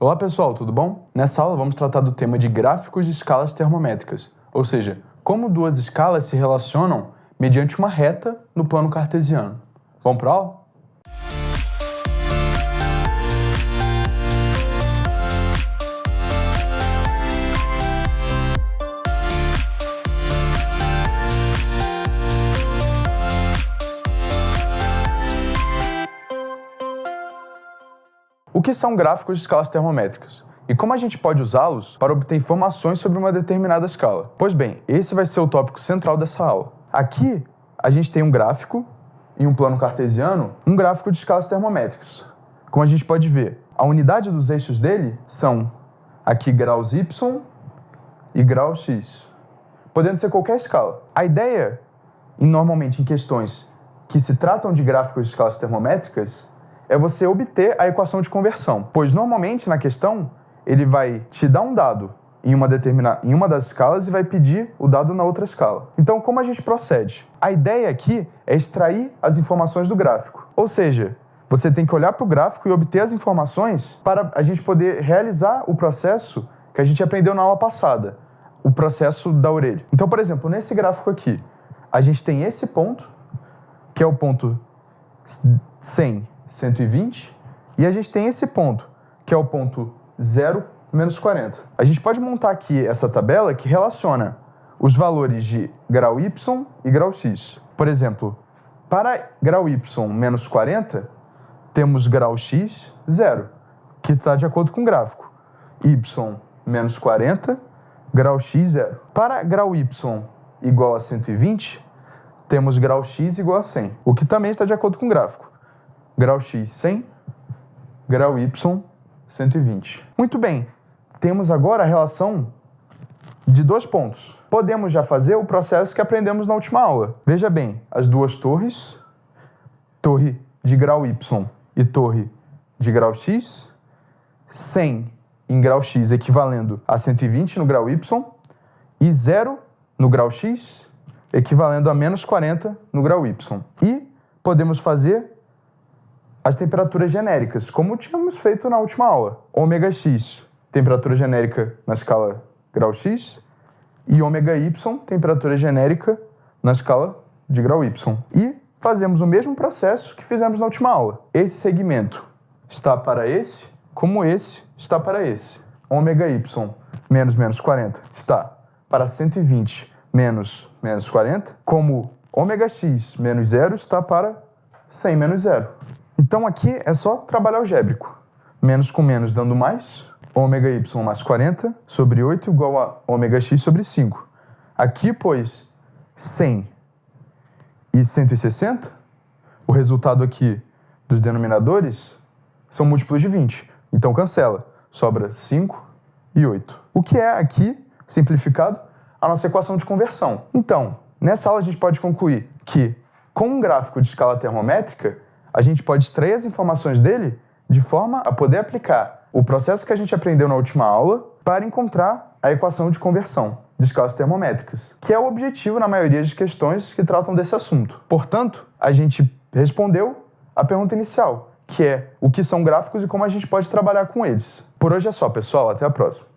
Olá pessoal, tudo bom? Nessa aula vamos tratar do tema de gráficos de escalas termométricas, ou seja, como duas escalas se relacionam mediante uma reta no plano cartesiano. Vamos para a aula? O que são gráficos de escalas termométricas? E como a gente pode usá-los para obter informações sobre uma determinada escala? Pois bem, esse vai ser o tópico central dessa aula. Aqui, a gente tem um gráfico, em um plano cartesiano, um gráfico de escalas termométricas. Como a gente pode ver, a unidade dos eixos dele são aqui graus Y e graus X, podendo ser qualquer escala. A ideia, normalmente em questões que se tratam de gráficos de escalas termométricas, é você obter a equação de conversão, pois normalmente na questão ele vai te dar um dado em uma das escalas e vai pedir o dado na outra escala. Então, como a gente procede? A ideia aqui é extrair as informações do gráfico, ou seja, você tem que olhar para o gráfico e obter as informações para a gente poder realizar o processo que a gente aprendeu na aula passada, o processo da orelha. Então, por exemplo, nesse gráfico aqui, a gente tem esse ponto, que é o ponto 100, 120, e a gente tem esse ponto, que é o ponto 0, menos 40. A gente pode montar aqui essa tabela que relaciona os valores de grau Y e grau X. Por exemplo, para grau Y menos 40, temos grau X 0, que está de acordo com o gráfico. Y menos 40, grau X 0. Para grau Y igual a 120, temos grau X igual a 100, o que também está de acordo com o gráfico. Grau X 100, grau Y 120. Muito bem, temos agora a relação de dois pontos. Podemos já fazer o processo que aprendemos na última aula. Veja bem, as duas torres, torre de grau Y e torre de grau X, 100 em grau X equivalendo a 120 no grau Y e 0 no grau X equivalendo a menos 40 no grau Y. E podemos fazer as temperaturas genéricas, como tínhamos feito na última aula. Ômega X, temperatura genérica na escala grau X, e ômega Y, temperatura genérica na escala de grau Y. E fazemos o mesmo processo que fizemos na última aula. Esse segmento está para esse, como esse está para esse. Ômega Y menos menos 40 está para 120 menos menos 40, como ômega X menos 0 está para 100 menos 0. Então aqui é só trabalho algébrico. Menos com menos dando mais. Ômega Y mais 40 sobre 8 igual a ômega X sobre 5. Aqui, pois, 100 e 160, o resultado aqui dos denominadores são múltiplos de 20. Então cancela. Sobra 5 e 8. O que é aqui, simplificado, a nossa equação de conversão. Então, nessa aula a gente pode concluir que, com um gráfico de escala termométrica, a gente pode extrair as informações dele de forma a poder aplicar o processo que a gente aprendeu na última aula para encontrar a equação de conversão de escalas termométricas, que é o objetivo na maioria das questões que tratam desse assunto. Portanto, a gente respondeu a pergunta inicial, que é o que são gráficos e como a gente pode trabalhar com eles. Por hoje é só, pessoal. Até a próxima.